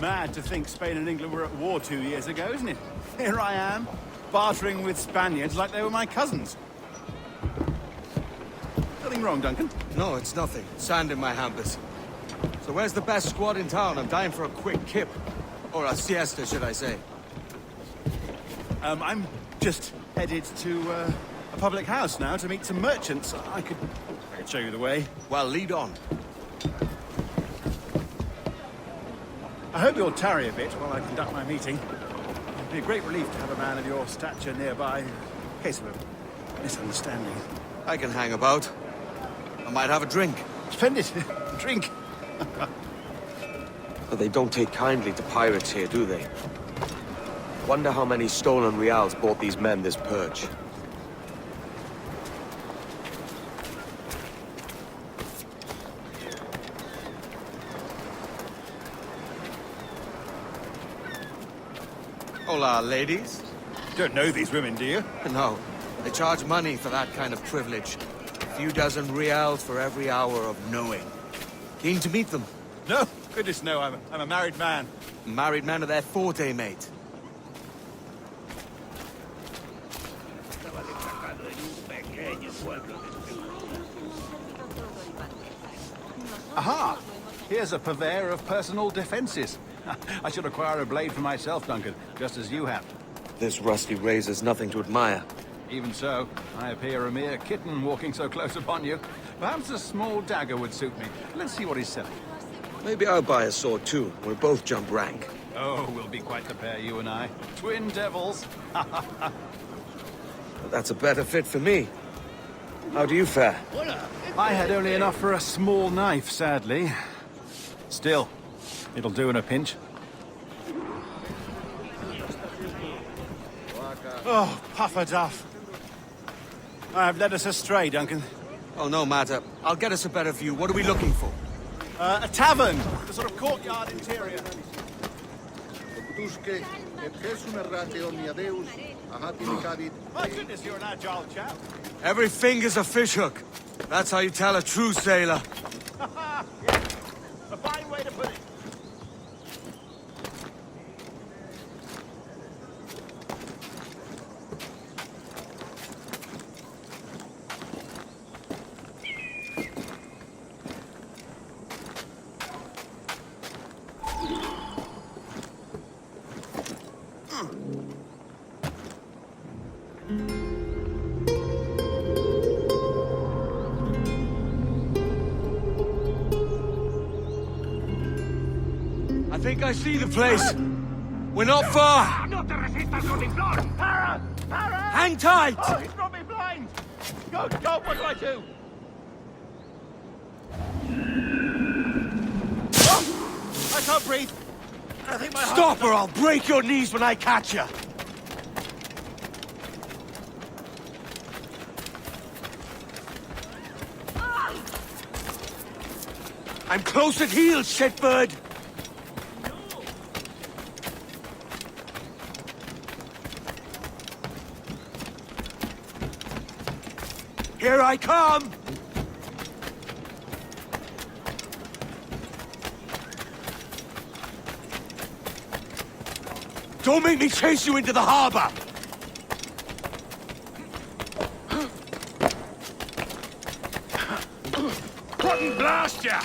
Mad to think Spain and England were at war 2 years ago, isn't it? Here I am, bartering with Spaniards like they were my cousins. Nothing wrong, Duncan? No, it's nothing. Sand in my hampers. So where's the best squad in town? I'm dying for a quick kip. Or a siesta, should I say. I'm just headed to a public house now to meet some merchants. I could show you the way. Well, lead on. I hope you'll tarry a bit while I conduct my meeting. It'd be a great relief to have a man of your stature nearby, in case of a misunderstanding. I can hang about. I might have a drink. Splendid. Drink. But they don't take kindly to pirates here, do they? Wonder how many stolen reals bought these men this purge. Hola, ladies. Don't know these women, do you? No, they charge money for that kind of privilege. A few dozen reals for every hour of knowing. Keen to meet them. No, goodness no, I'm a married man. Married men are their forte, mate. Aha! Here's a purveyor of personal defenses. I should acquire a blade for myself, Duncan, just as you have. This rusty razor's nothing to admire. Even so, I appear a mere kitten walking so close upon you. Perhaps a small dagger would suit me. Let's see what he's selling. Maybe I'll buy a sword too. We'll both jump rank. Oh, we'll be quite the pair, you and I. Twin devils. But that's a better fit for me. How do you fare? I had only enough for a small knife, sadly. Still, it'll do in a pinch. Oh, puffer duff. I've led us astray, Duncan. Oh, no matter. I'll get us a better view. What are we looking for? A tavern, a sort of courtyard interior. My goodness, you're an agile chap. Every finger's a fishhook. That's how you tell a true sailor. Yes. A fine way to put it. I think I see the place. We're not far. No te resistas, Godiflor! Para! Para! Hang tight! Oh, he's brought me blind! Go, go, what do I do? Oh! I can't breathe! I think my heart... Stop or I'll break your knees when I catch you. I'm close at heel, shitbird! Here I come! Don't make me chase you into the harbor! Fucking blast ya!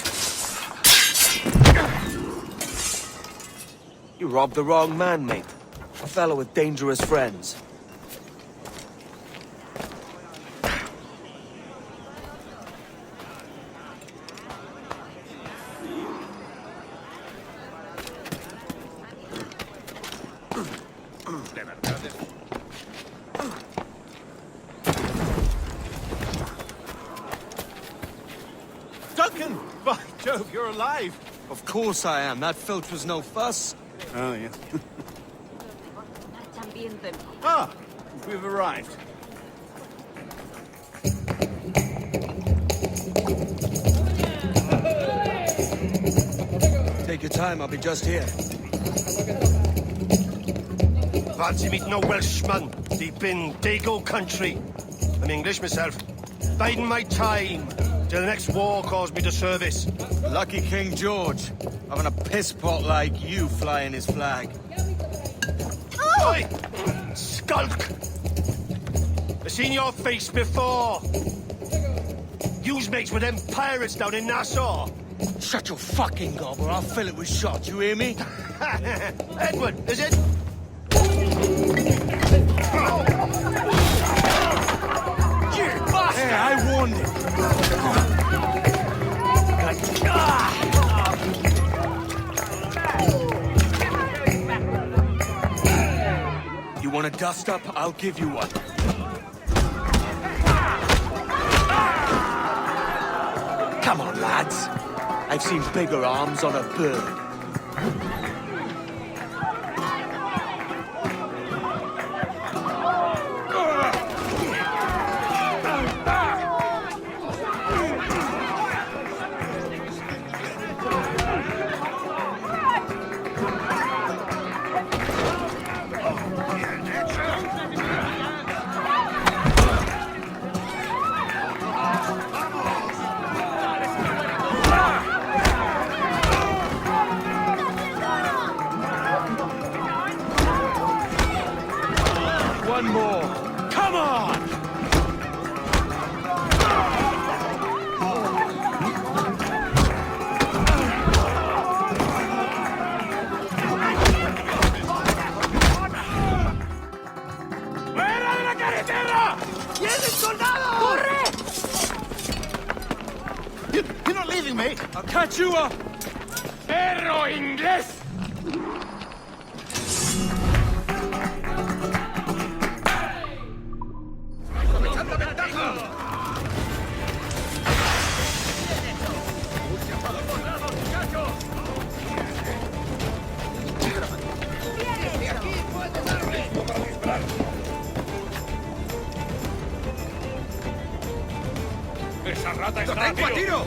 You robbed the wrong man, mate. A fellow with dangerous friends. Duncan! By Jove, you're alive! Of course I am. That filch was no fuss. Oh, yes. Ah! We've arrived. Take your time, I'll be just here. Fancy meeting no Welshman deep in Dago country. I'm English myself. Biding my time till the next war calls me to service. Lucky King George, having a piss pot like you flying his flag. Oi! Skulk! I've seen your face before. You's mates with them pirates down in Nassau. Shut your fucking gob or I'll fill it with shot, you hear me? Edward, is it? You bastard! Hey, I warned him. You want a dust up? I'll give you one. Come on, lads. I've seen bigger arms on a bird. One more. Come on! ¡Fuera de la carretera! ¡Vienen soldados! ¡Corre! You're not leaving me! I'll catch you up! ¡Perro inglés! ¡Esa rata está a tiro!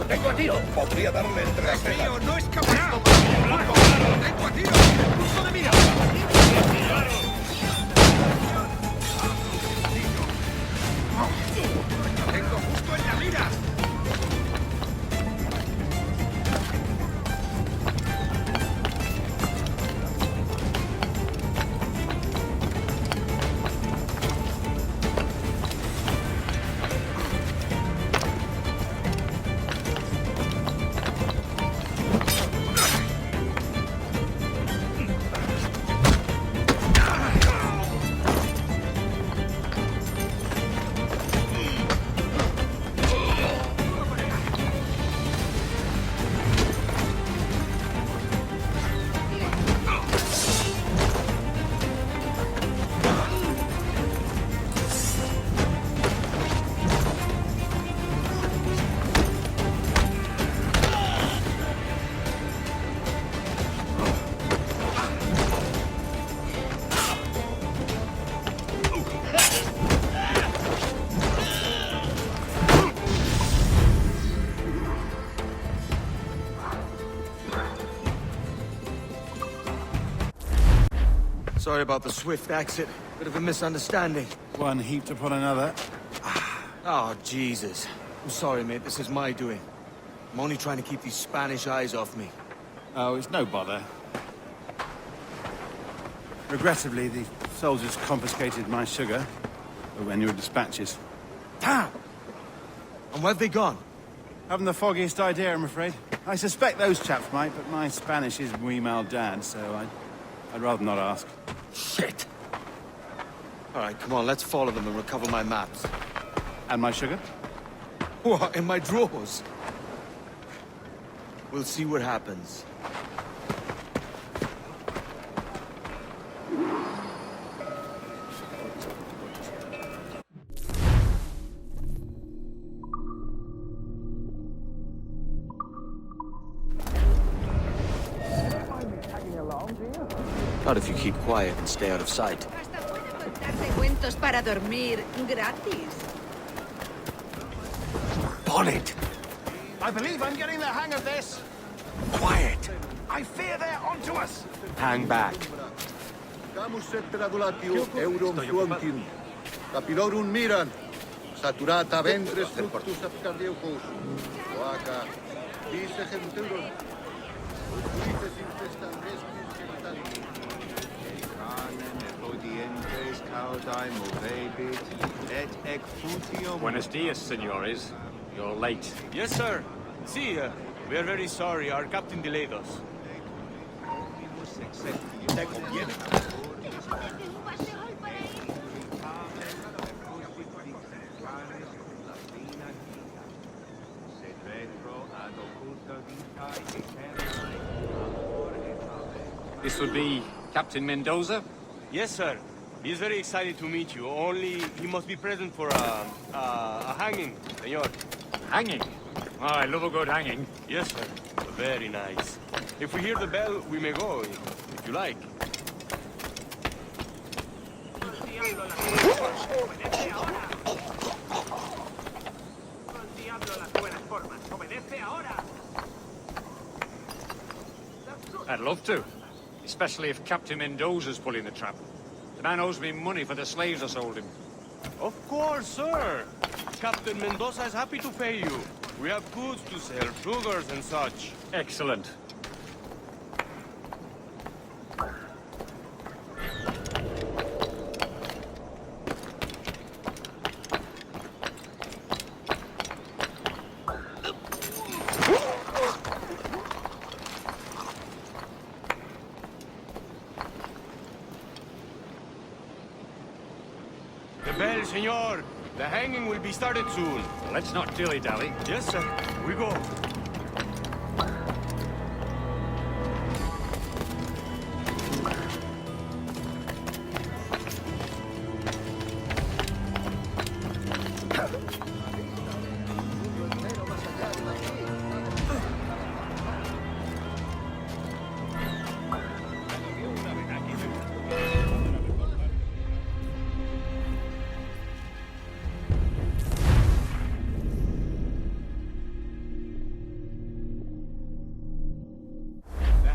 ¡Tengo a tiro! Podría darle el trasero. ¡No escapará! ¡Tengo a tiro! ¡Punto de mira! ¡Tengo justo en la mira! Sorry about the swift exit. Bit of a misunderstanding. One heaped upon another. Oh, Jesus. I'm sorry, mate. This is my doing. I'm only trying to keep these Spanish eyes off me. Oh, it's no bother. Regrettably, the soldiers confiscated my sugar when your dispatches. Damn! And where've they gone? Haven't the foggiest idea, I'm afraid. I suspect those chaps might, but my Spanish is muy mal dad, so I'd rather not ask. Shit! All right, come on, let's follow them and recover my maps. And my sugar? What, in my drawers? We'll see what happens. Not if you keep quiet and stay out of sight. Hasta puede contarse cuentos para dormir gratis. Bonnet! I believe I'm getting the hang of this. Quiet! I fear they're onto us. Hang back. Camus et adulatio eurum fluentim. Capilorum miran. Saturata ventres fructus abcardiocus. Oaca. Vise genturum. Utrices infestan respis genitali. Buenos dias, senores. You're late. Yes, sir. See, we are very sorry. Our captain delayed us. This would be Captain Mendoza? Yes, sir. He's very excited to meet you. Only he must be present for a hanging, senor. Hanging? Oh, I love a good hanging. Yes, sir. Very nice. If we hear the bell, we may go, if you like. I'd love to. Especially if Captain Mendoza's pulling the trap. The man owes me money for the slaves I sold him. Of course, sir. Captain Mendoza is happy to pay you. We have goods to sell, sugars and such. Excellent. The bell, senor. The hanging will be started soon. Let's not dilly-dally. Yes, sir. We go.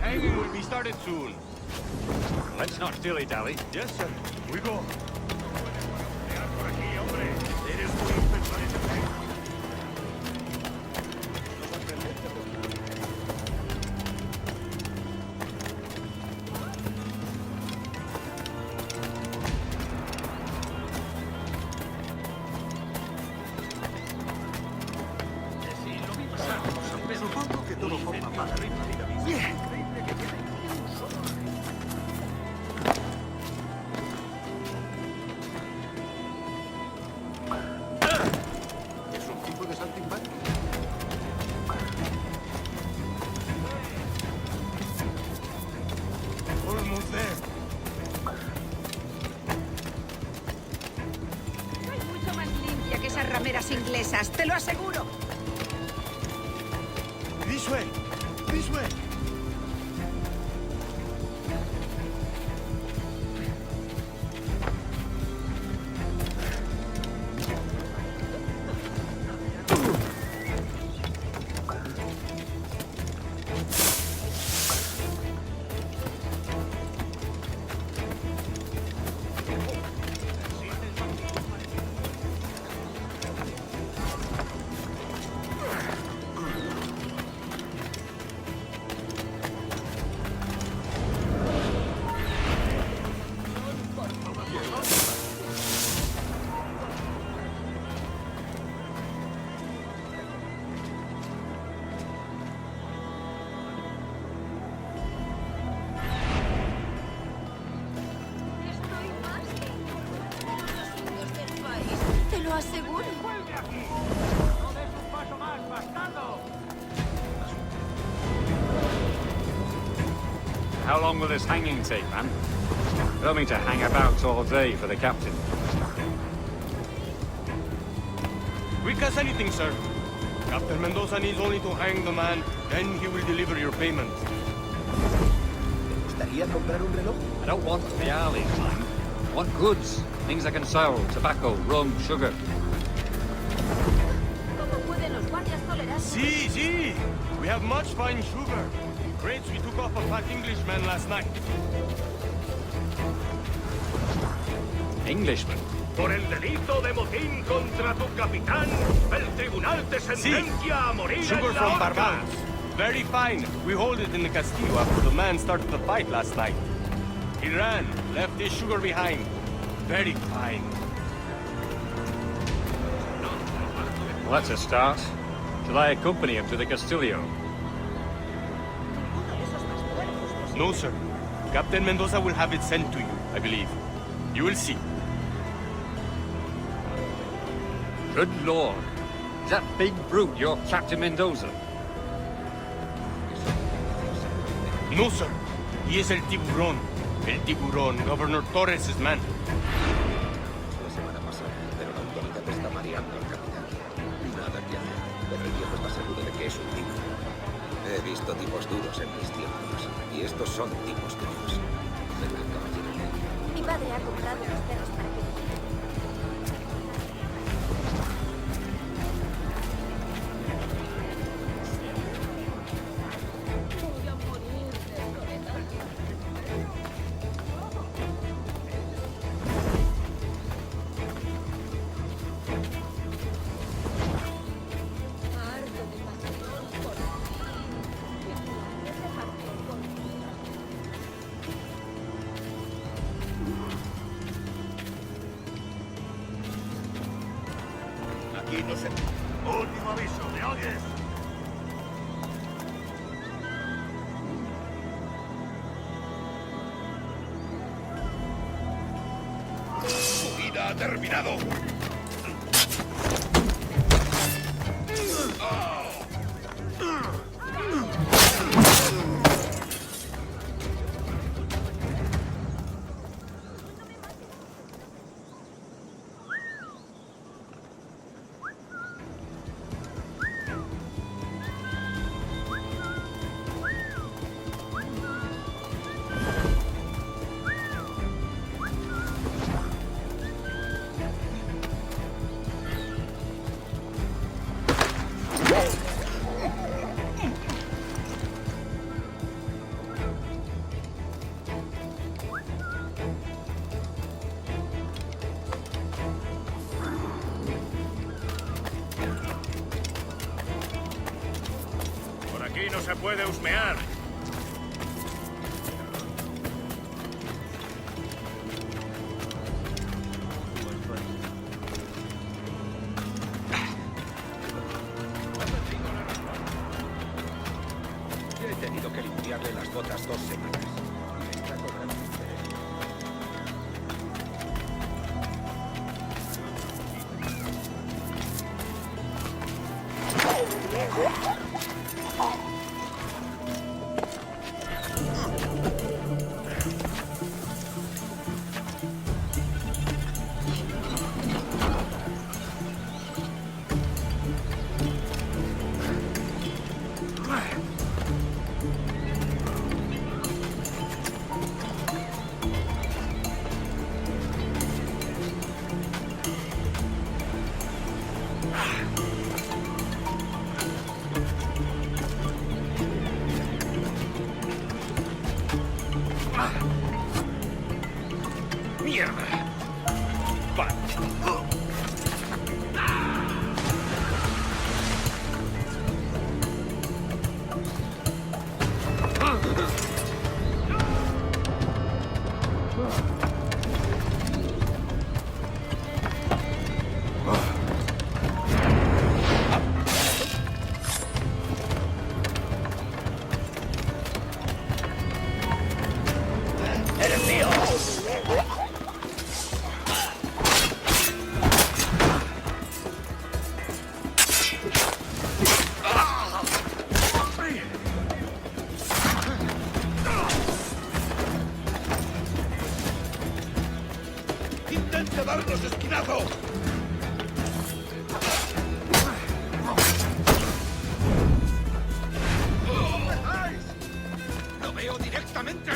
Hanging will be started soon. Let's not dilly-dally. Yes, sir. We go. ¿Es un tipo de saltimbanqui? Almost there. Soy mucho más limpia que esas rameras inglesas, te lo aseguro. This way. This way. Estoy más que todos los indios del país, te lo aseguro. How long will this hanging take, man? I don't mean to hang about all day for the captain. Quick as anything, sir. Captain Mendoza needs only to hang the man, then he will deliver your payment. ¿Gustaría comprar un reloj? I don't want reales, man. I want goods. Things I can sell. Tobacco, rum, sugar. ¿Cómo pueden los Será See. We have much fine sugar. Crates we took off a fat Englishman last night. Englishman? Por el delito de motín contra tu capitán, el tribunal te sentencia a morir Sugar en la from horca. Barbados. Very fine. We hold it in the castillo after the man started the fight last night. He ran, left his sugar behind. Very fine. Well, that's a start. Shall I accompany him to the Castillo? No, sir. Captain Mendoza will have it sent to you, I believe. You will see. Good Lord. Is that big brute your Captain Mendoza? No, sir. He is el tiburón. El tiburón, Governor Torres' man. La semana pasada, pero la autoridad está mareando al capitán. Nada que hacer, pero el viejo está seguro de que es un tipo. He visto tipos duros en mis tiempos, y estos son tipos duros. Venga, caballero. Mi padre ha comprado los perros para que... Aquí no se... Último aviso, ¿me oyes? ¡Su vida ha terminado! Por aquí no se puede husmear. Yo he tenido que limpiarle las botas 2 semanas. Me está cobrando interés. ¡Mierda! Vale. ¡Intente darnos esquinazo! ¡Lo veo directamente!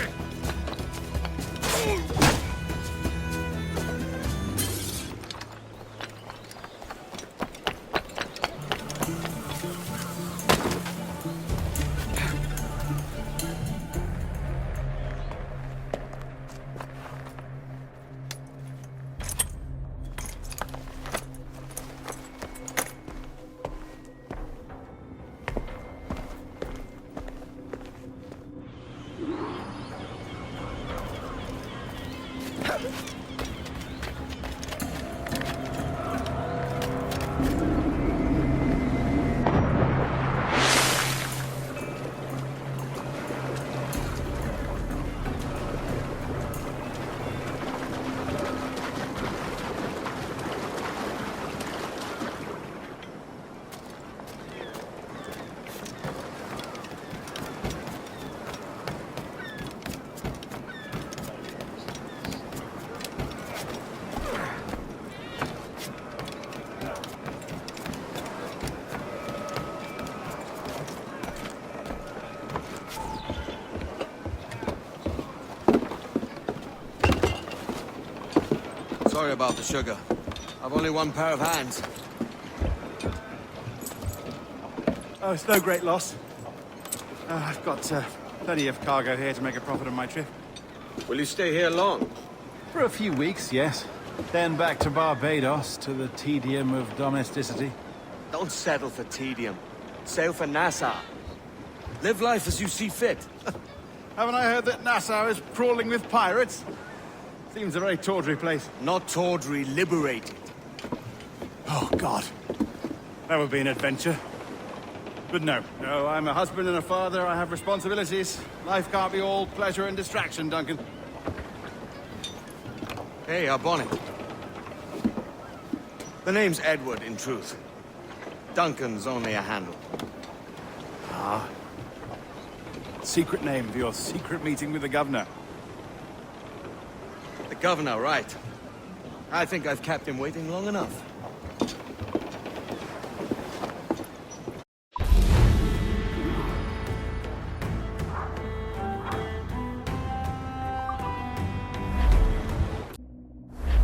Sorry about the sugar. I've only one pair of hands. Oh, it's no great loss. I've got plenty of cargo here to make a profit on my trip. Will you stay here long? For a few weeks, yes. Then back to Barbados, to the tedium of domesticity. Don't settle for tedium. Sail for Nassau. Live life as you see fit. Haven't I heard that Nassau is crawling with pirates? Seems a very tawdry place. Not tawdry, liberated. Oh, God. That would be an adventure. But no, I'm a husband and a father. I have responsibilities. Life can't be all pleasure and distraction, Duncan. Hey, our bonnet. The name's Edward, in truth. Duncan's only a handle. Ah. Secret name for your secret meeting with the governor. The governor, right. I think I've kept him waiting long enough.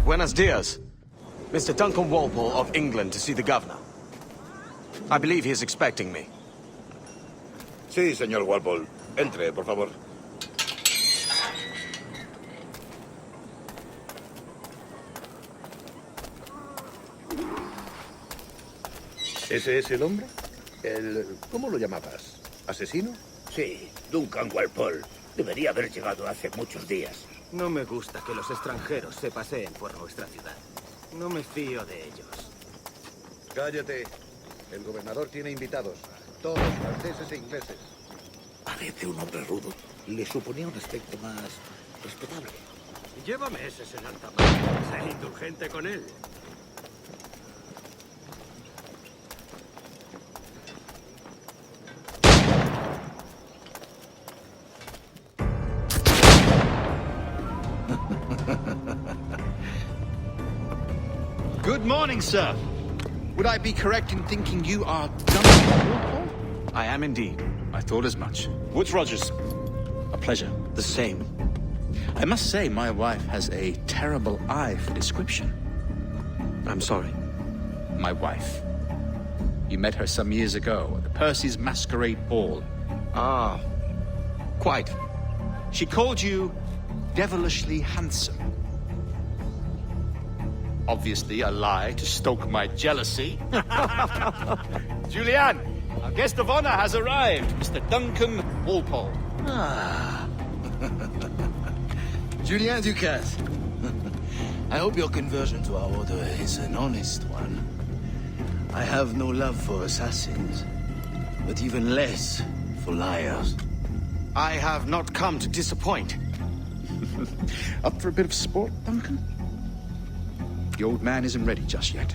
Buenos dias. Mr. Duncan Walpole of England to see the governor. I believe he is expecting me. Sí, señor Walpole. Entre, por favor. ¿Ese es el hombre? ¿Cómo lo llamabas? ¿Asesino? Sí, Duncan Walpole. Debería haber llegado hace muchos días. No me gusta que los extranjeros se paseen por nuestra ciudad. No me fío de ellos. Cállate. El gobernador tiene invitados. Todos franceses e ingleses. Parece un hombre rudo. Le suponía un aspecto más respetable. Llévame ese senaltapán. Sé indulgente con él. Good morning, sir. Would I be correct in thinking you are Duncan Walpole? I am indeed. I thought as much. Woods Rogers. A pleasure. The same. I must say, my wife has a terrible eye for description. I'm sorry. My wife. You met her some years ago at the Percy's Masquerade Ball. Ah, quite. She called you devilishly handsome. Obviously a lie to stoke my jealousy. Julianne, our guest of honor has arrived, Mr. Duncan Walpole. Ah. Julien Ducasse. I hope your conversion to our order is an honest one. I have no love for assassins, but even less for liars. I have not come to disappoint. Up for a bit of sport, Duncan? The old man isn't ready just yet.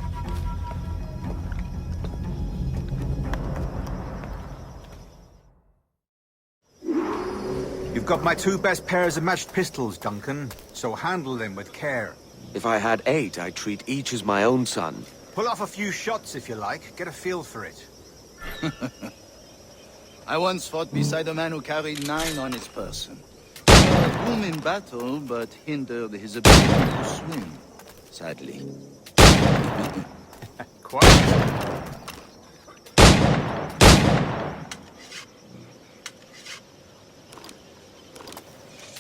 You've got my 2 best pairs of matched pistols, Duncan, so handle them with care. If I had 8, I'd treat each as my own son. Pull off a few shots if you like, get a feel for it. I once fought beside a man who carried 9 on his person. A boom in battle, but hindered his ability to swim, sadly. Quite.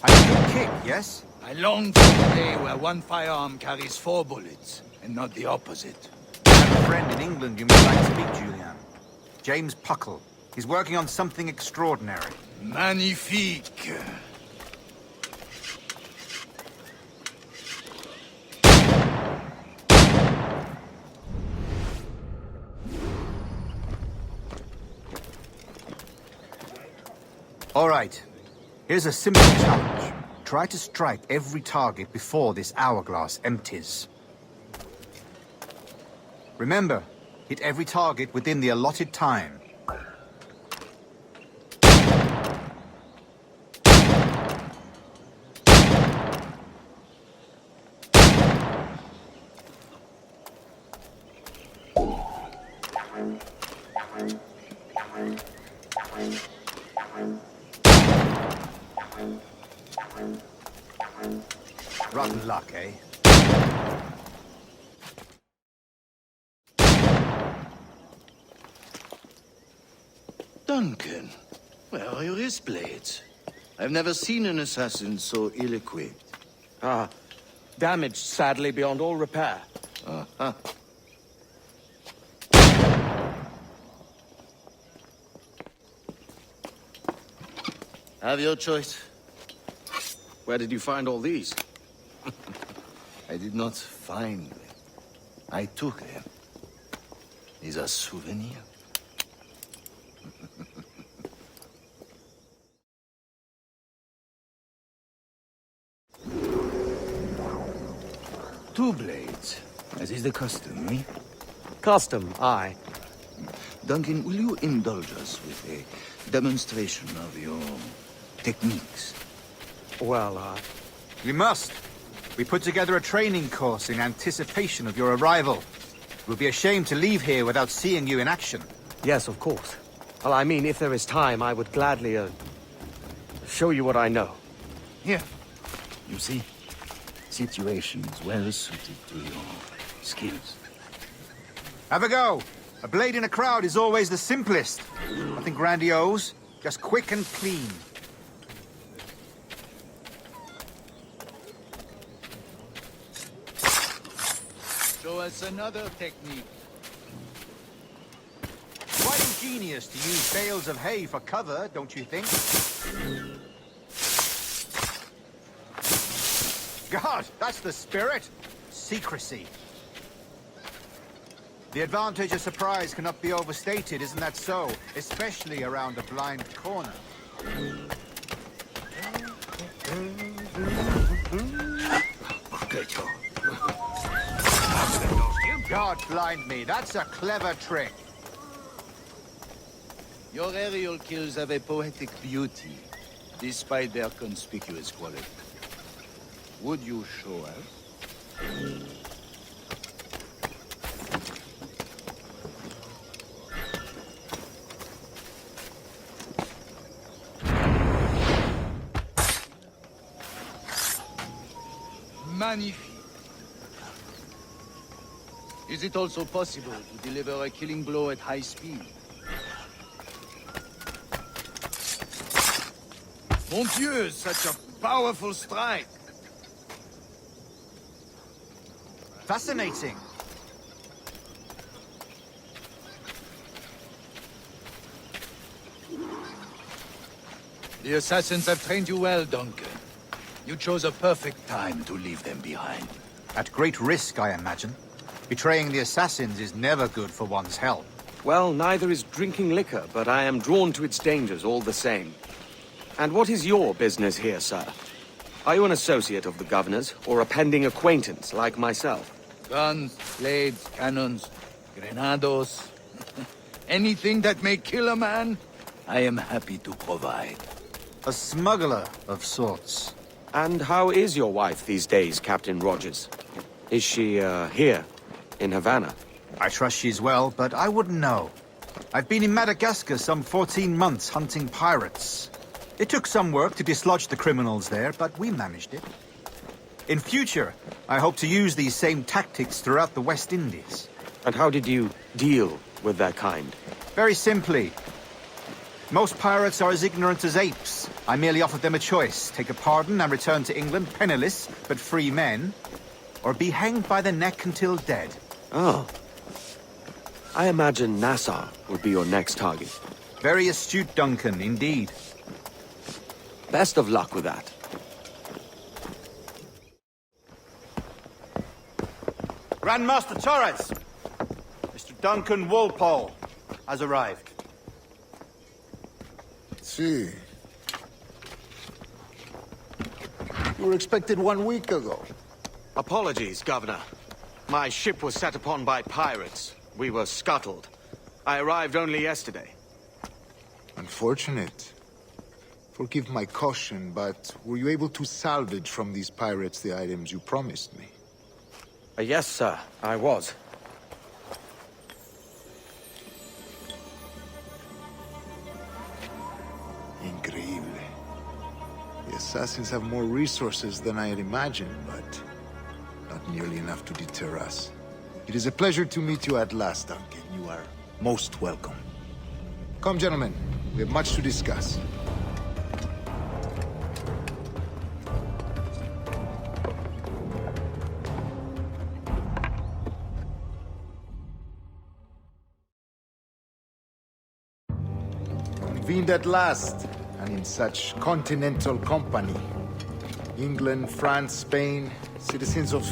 A good kick, yes? I long for the day where one firearm carries 4 bullets, and not the opposite. I have a friend in England you may like to meet, Julian. James Puckle. He's working on something extraordinary. Magnifique. All right. Here's a simple challenge. Try to strike every target before this hourglass empties. Remember, hit every target within the allotted time. Rotten luck, eh? Duncan, where are your wrist blades? I've never seen an assassin so ill-equipped. Damaged, sadly, beyond all repair. Have your choice. Where did you find all these? I did not find them. I took them. These are souvenirs. Two blades, as is the custom, eh? Custom, aye. Duncan, will you indulge us with a demonstration of your techniques? Well, We must. We put together a training course in anticipation of your arrival. It would be a shame to leave here without seeing you in action. yes, of course. Well, I mean, if there is time, I would gladly, show you what I know. Here. You see? Situations well suited to your skills. Have a go. A blade in a crowd is always the simplest. Nothing grandiose, just quick and clean. Show us another technique. Quite ingenious to use bales of hay for cover, don't you think? God, that's the spirit. Secrecy. The advantage of surprise cannot be overstated, isn't that so? Especially around a blind corner. God blind me, that's a clever trick. Your aerial kills have a poetic beauty, despite their conspicuous quality. Would you show us? Magnifique. Is it also possible to deliver a killing blow at high speed? Mon Dieu, such a powerful strike! Fascinating. The assassins have trained you well, Duncan. You chose a perfect time to leave them behind. At great risk, I imagine. Betraying the assassins is never good for one's health. Well, neither is drinking liquor, but I am drawn to its dangers all the same. And what is your business here, sir? Are you an associate of the governor's, or a pending acquaintance like myself? Guns, blades, cannons, grenados. Anything that may kill a man, I am happy to provide. A smuggler of sorts. And how is your wife these days, Captain Rogers? Is she, here, in Havana? I trust she's well, but I wouldn't know. I've been in Madagascar some 14 months hunting pirates. It took some work to dislodge the criminals there, but we managed it. In future, I hope to use these same tactics throughout the West Indies. And how did you deal with that kind? Very simply. Most pirates are as ignorant as apes. I merely offered them a choice. Take a pardon and return to England penniless, but free men. Or be hanged by the neck until dead. Oh. I imagine Nassau would be your next target. Very astute, Duncan, indeed. Best of luck with that. Grandmaster Torres! Mr. Duncan Walpole has arrived. See. You were expected 1 week ago. Apologies, Governor. My ship was set upon by pirates. We were scuttled. I arrived only yesterday. Unfortunate. Forgive my caution, but were you able to salvage from these pirates the items you promised me? Yes, sir, I was. Increíble. The assassins have more resources than I had imagined, but not nearly enough to deter us. It is a pleasure to meet you at last, Duncan. You are most welcome. Come, gentlemen. We have much to discuss. Convened at last, and in such continental company. England, France, Spain, citizens of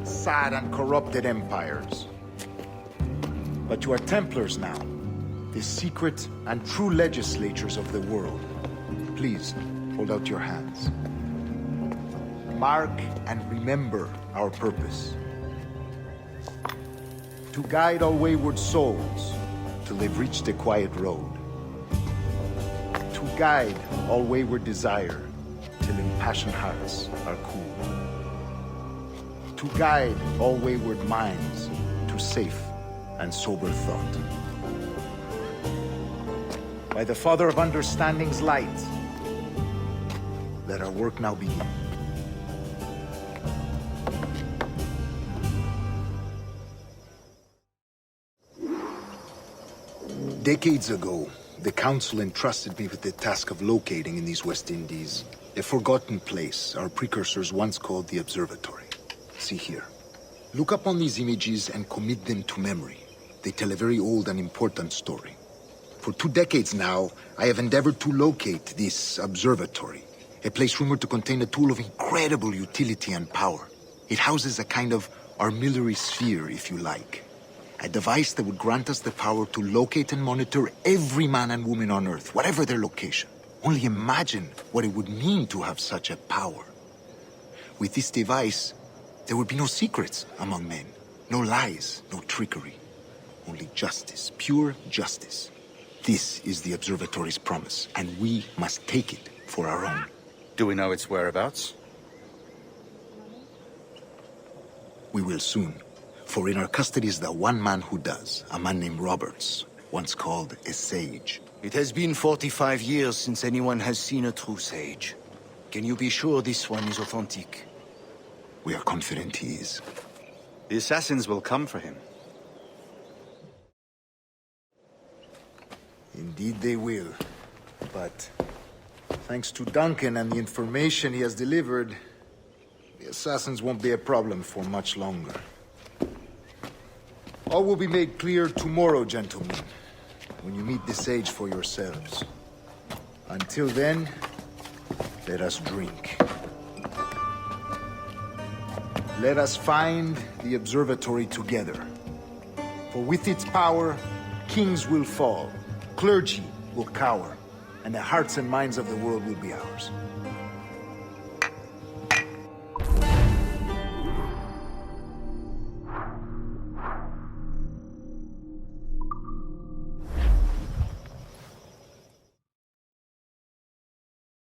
sad and corrupted empires. But you are Templars now, the secret and true legislators of the world. Please, hold out your hands. Mark and remember our purpose. To guide all wayward souls till they've reached a quiet road. To guide all wayward desire till impassioned hearts are cool. To guide all wayward minds to safe and sober thought. By the Father of Understanding's light, let our work now begin. Decades ago, the Council entrusted me with the task of locating in these West Indies a forgotten place our precursors once called the Observatory. See here. Look upon these images and commit them to memory. They tell a very old and important story. For 2 decades now, I have endeavored to locate this observatory, a place rumored to contain a tool of incredible utility and power. It houses a kind of armillary sphere, if you like. A device that would grant us the power to locate and monitor every man and woman on Earth, whatever their location. Only imagine what it would mean to have such a power. With this device, there would be no secrets among men, no lies, no trickery. Only justice, pure justice. This is the Observatory's promise, and we must take it for our own. Do we know its whereabouts? We will soon. For in our custody is the one man who does, a man named Roberts, once called a sage. It has been 45 years since anyone has seen a true sage. Can you be sure this one is authentic? We are confident he is. The assassins will come for him. Indeed they will. But thanks to Duncan and the information he has delivered, the assassins won't be a problem for much longer. All will be made clear tomorrow, gentlemen, when you meet the sage for yourselves. Until then, let us drink. Let us find the observatory together. For with its power, kings will fall, clergy will cower, and the hearts and minds of the world will be ours.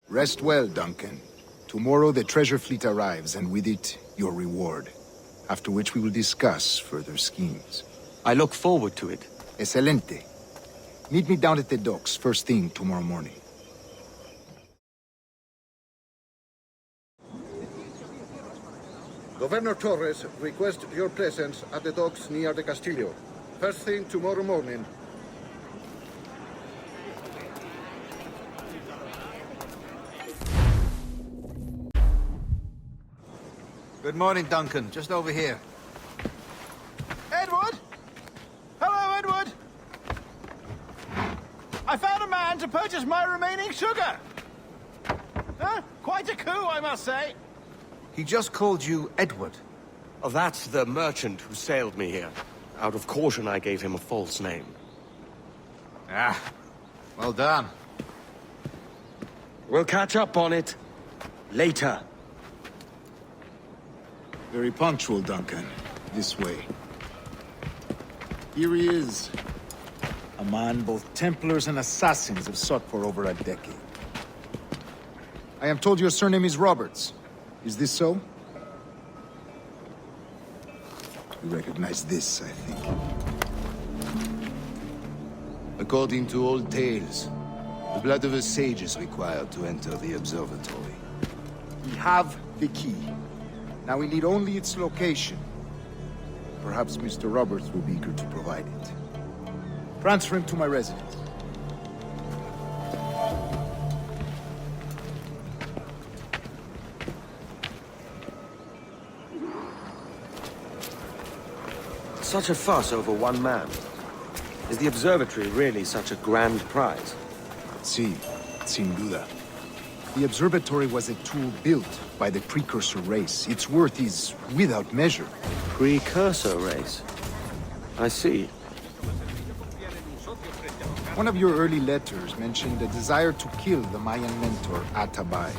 Rest well, Duncan. Tomorrow the treasure fleet arrives, and with it, your reward. After which we will discuss further schemes. I look forward to it. Excelente. Meet me down at the docks first thing tomorrow morning. Governor Torres requests your presence at the docks near the Castillo. First thing tomorrow morning. Good morning, Duncan. Just over here. Edward? Hello, Edward! I found a man to purchase my remaining sugar! Huh? Quite a coup, I must say. He just called you Edward. Oh, that's the merchant who sailed me here. Out of caution, I gave him a false name. Ah, well done. We'll catch up on it later. Very punctual, Duncan. This way. Here he is. A man both Templars and Assassins have sought for over a decade. I am told your surname is Roberts. Is this so? You recognize this, I think. According to old tales, the blood of a sage is required to enter the observatory. We have the key. Now we need only its location. Perhaps Mr. Roberts will be eager to provide it. Transfer him to my residence. Such a fuss over one man. Is the observatory really such a grand prize? Sí, sin duda. The observatory was a tool built by the precursor race. Its worth is without measure. Precursor race? I see. One of your early letters mentioned a desire to kill the Mayan mentor, Atabay.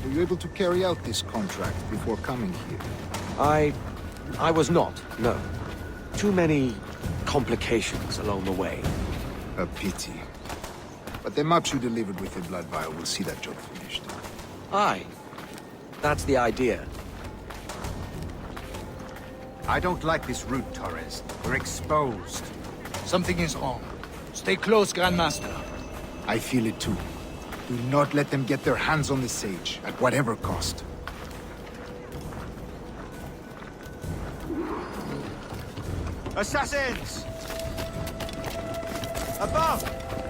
Were you able to carry out this contract before coming here? I was not, no. Too many complications along the way. A pity. But the maps you delivered with the blood vial will see that job finished. Aye. That's the idea. I don't like this route, Torres. We're exposed. Something is wrong. Stay close, Grandmaster. I feel it too. Do not let them get their hands on the sage, at whatever cost. Assassins! Above!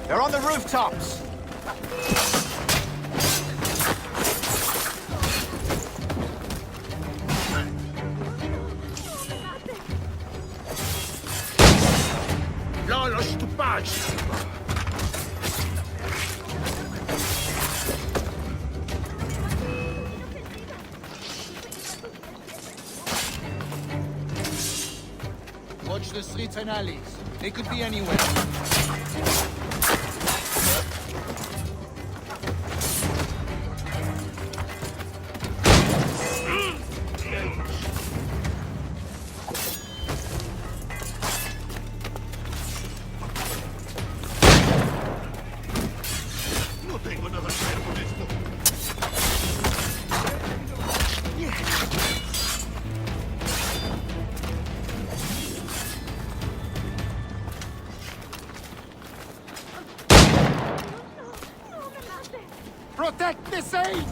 They're on the rooftops! Lolo stupage! Watch the streets and alleys. They could be anywhere. No tengo nada que ver con esto. Protect the sage!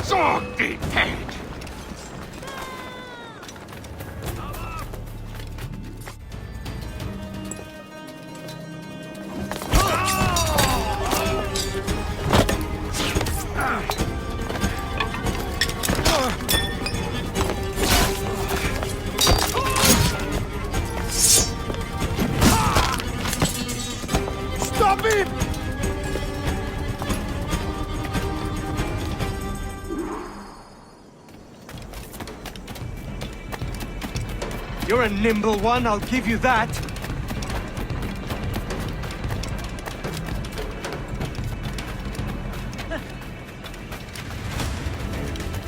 So dead! Stop him! You're a nimble one, I'll give you that.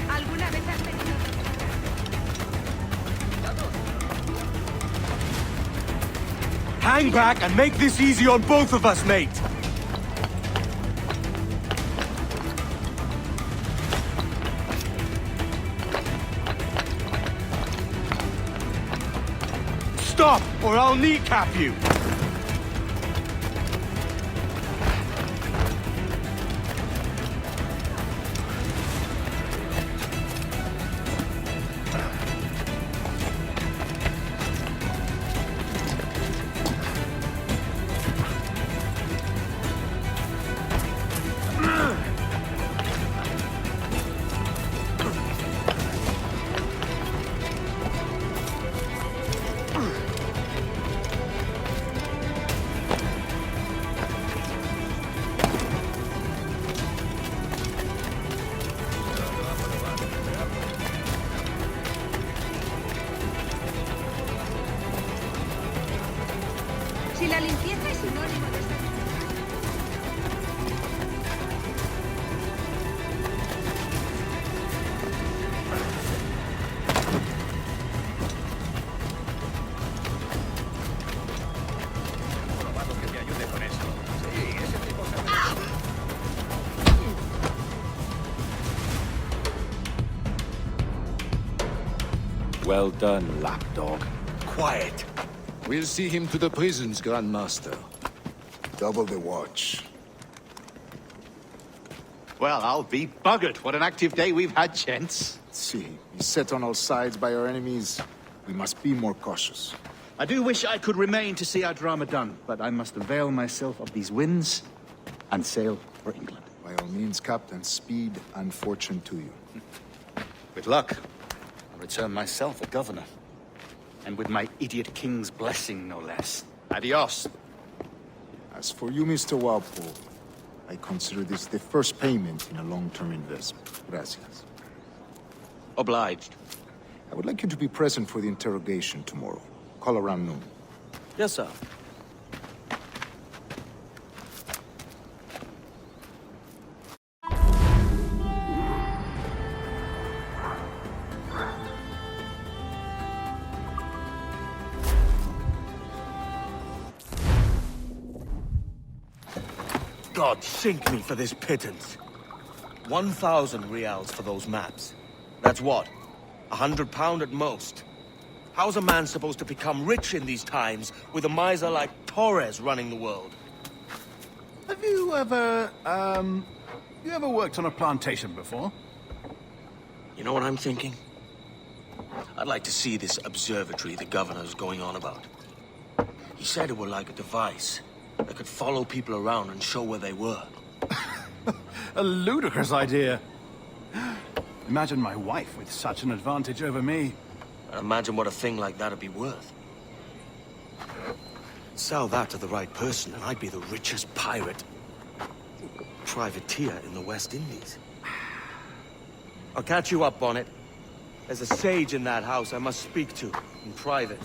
¿Alguna vez has tenido... Hang back and make this easy on both of us, mate. Stop, or I'll kneecap you. Si la limpieza es sinónimo de... Well done, lapdog. Quiet. We'll see him to the prisons, Grandmaster. Double the watch. Well, I'll be buggered. What an active day we've had, gents. See, beset on all sides by our enemies. We must be more cautious. I do wish I could remain to see our drama done, but I must avail myself of these winds and sail for England. By all means, Captain, speed and fortune to you. With luck, I'll return myself a governor. And with my idiot king's blessing, no less. Adios. As for you, Mr. Walpole, I consider this the first payment in a long-term investment. Gracias. Obliged. I would like you to be present for the interrogation tomorrow. Call around noon. Yes, sir. God sink me for this pittance. 1,000 reals for those maps. That's what? £100 at most. How's a man supposed to become rich in these times with a miser like Torres running the world? Have you ever, worked on a plantation before? You know what I'm thinking? I'd like to see this observatory the governor's going on about. He said it were like a device that could follow people around and show where they were. A ludicrous idea. Imagine my wife with such an advantage over me. And imagine what a thing like that'd be worth. Sell that to the right person and I'd be the richest pirate. Privateer in the West Indies. I'll catch you up on it. There's a sage in that house I must speak to in private.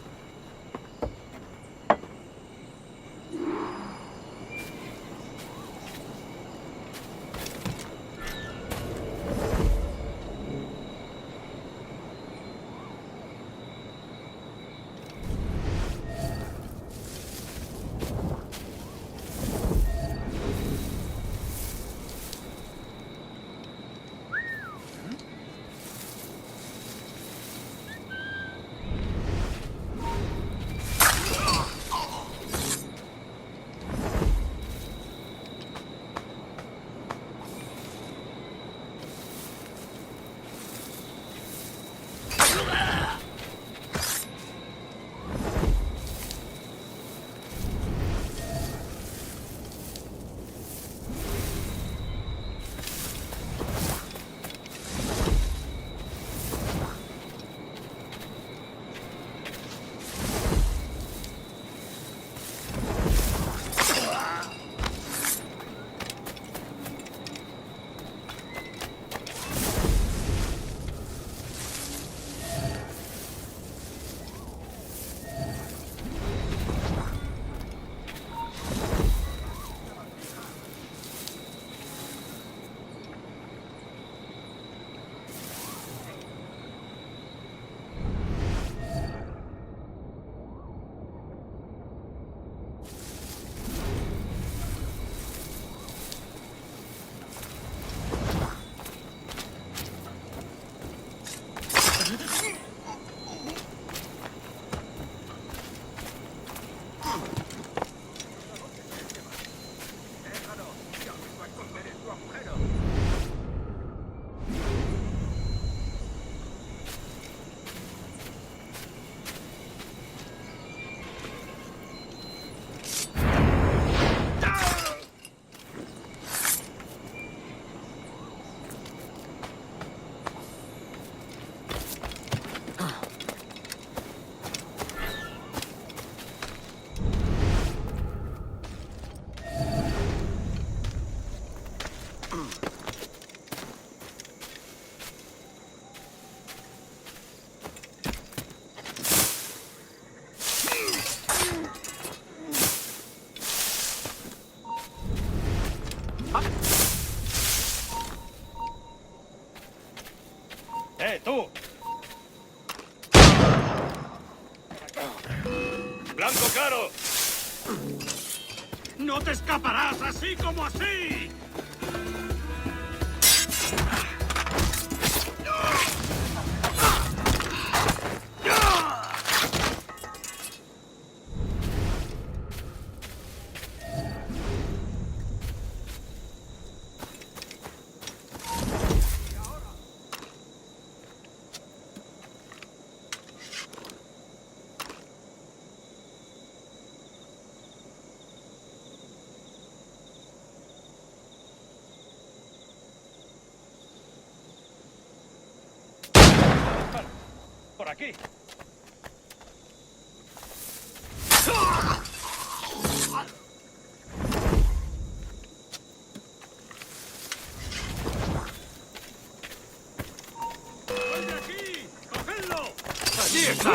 ¡Tú! ¡Blanco claro! ¡No te escaparás así como así! aquí! ¡Vuelve aquí! ¡Cogedlo! ¡Allí está!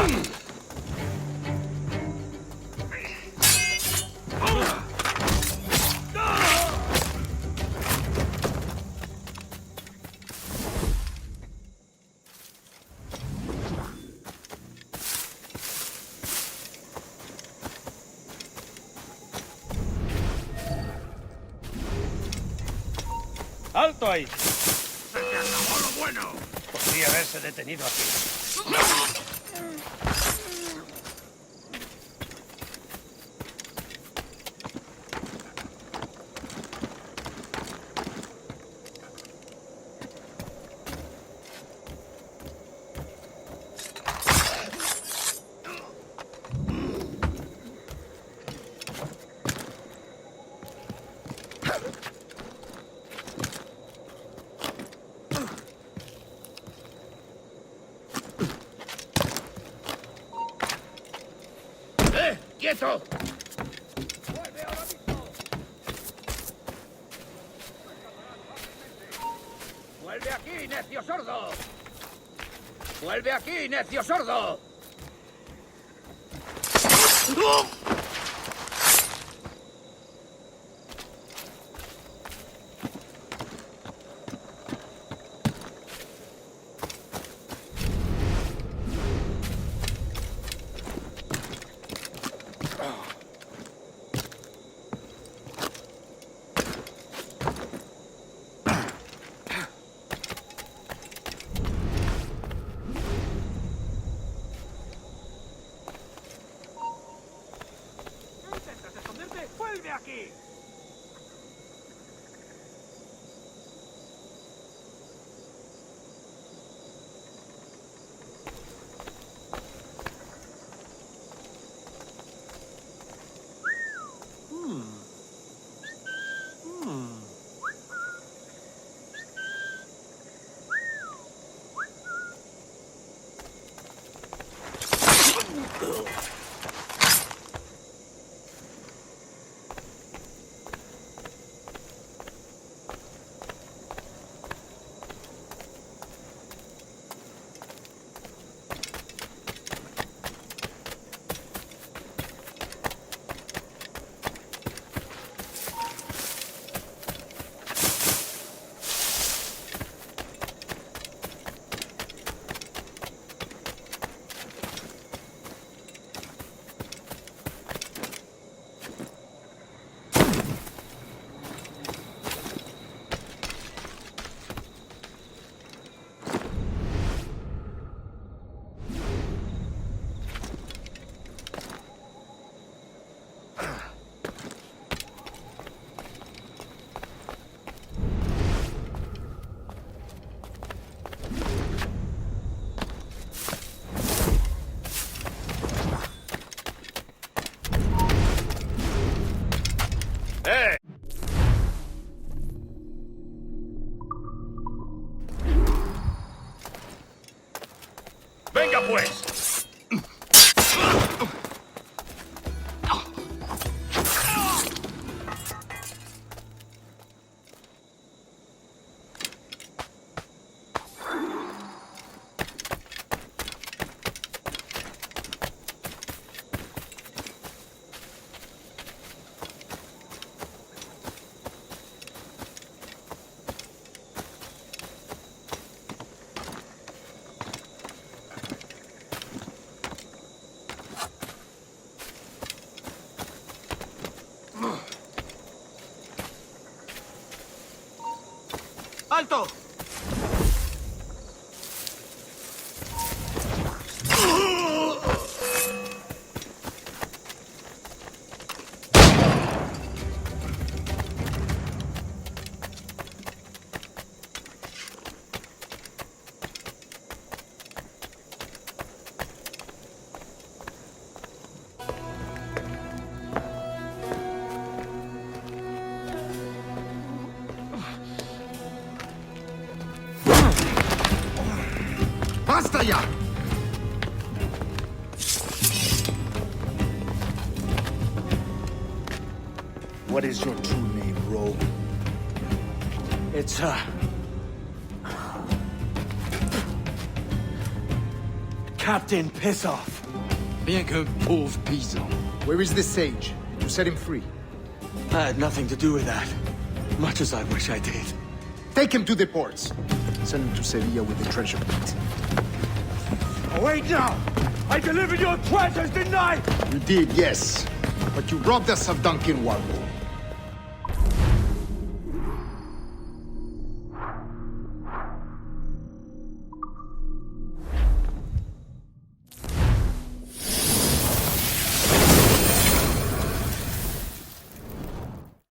¡Alto ahí! ¡Se te acabó lo bueno! Podría haberse detenido aquí. ¡Quieto! ¡Vuelve ahora mismo! ¡Vuelve aquí, necio sordo! ¡Vuelve aquí, necio sordo! ¿Intentas esconderte? ¡Vuelve aquí! ¡Venga, pues! ¡Alto! ¡Basta ya! What is your true name, rogue? It's, Captain Pissoff. Bien que pauvre paysan. Where is the sage? Did you set him free? I had nothing to do with that. Much as I wish I did. Take him to the ports. Send him to Sevilla with the treasure plate. Oh, wait now! I delivered your treasures, didn't I? You did, yes. But you robbed us of Duncan Warlow.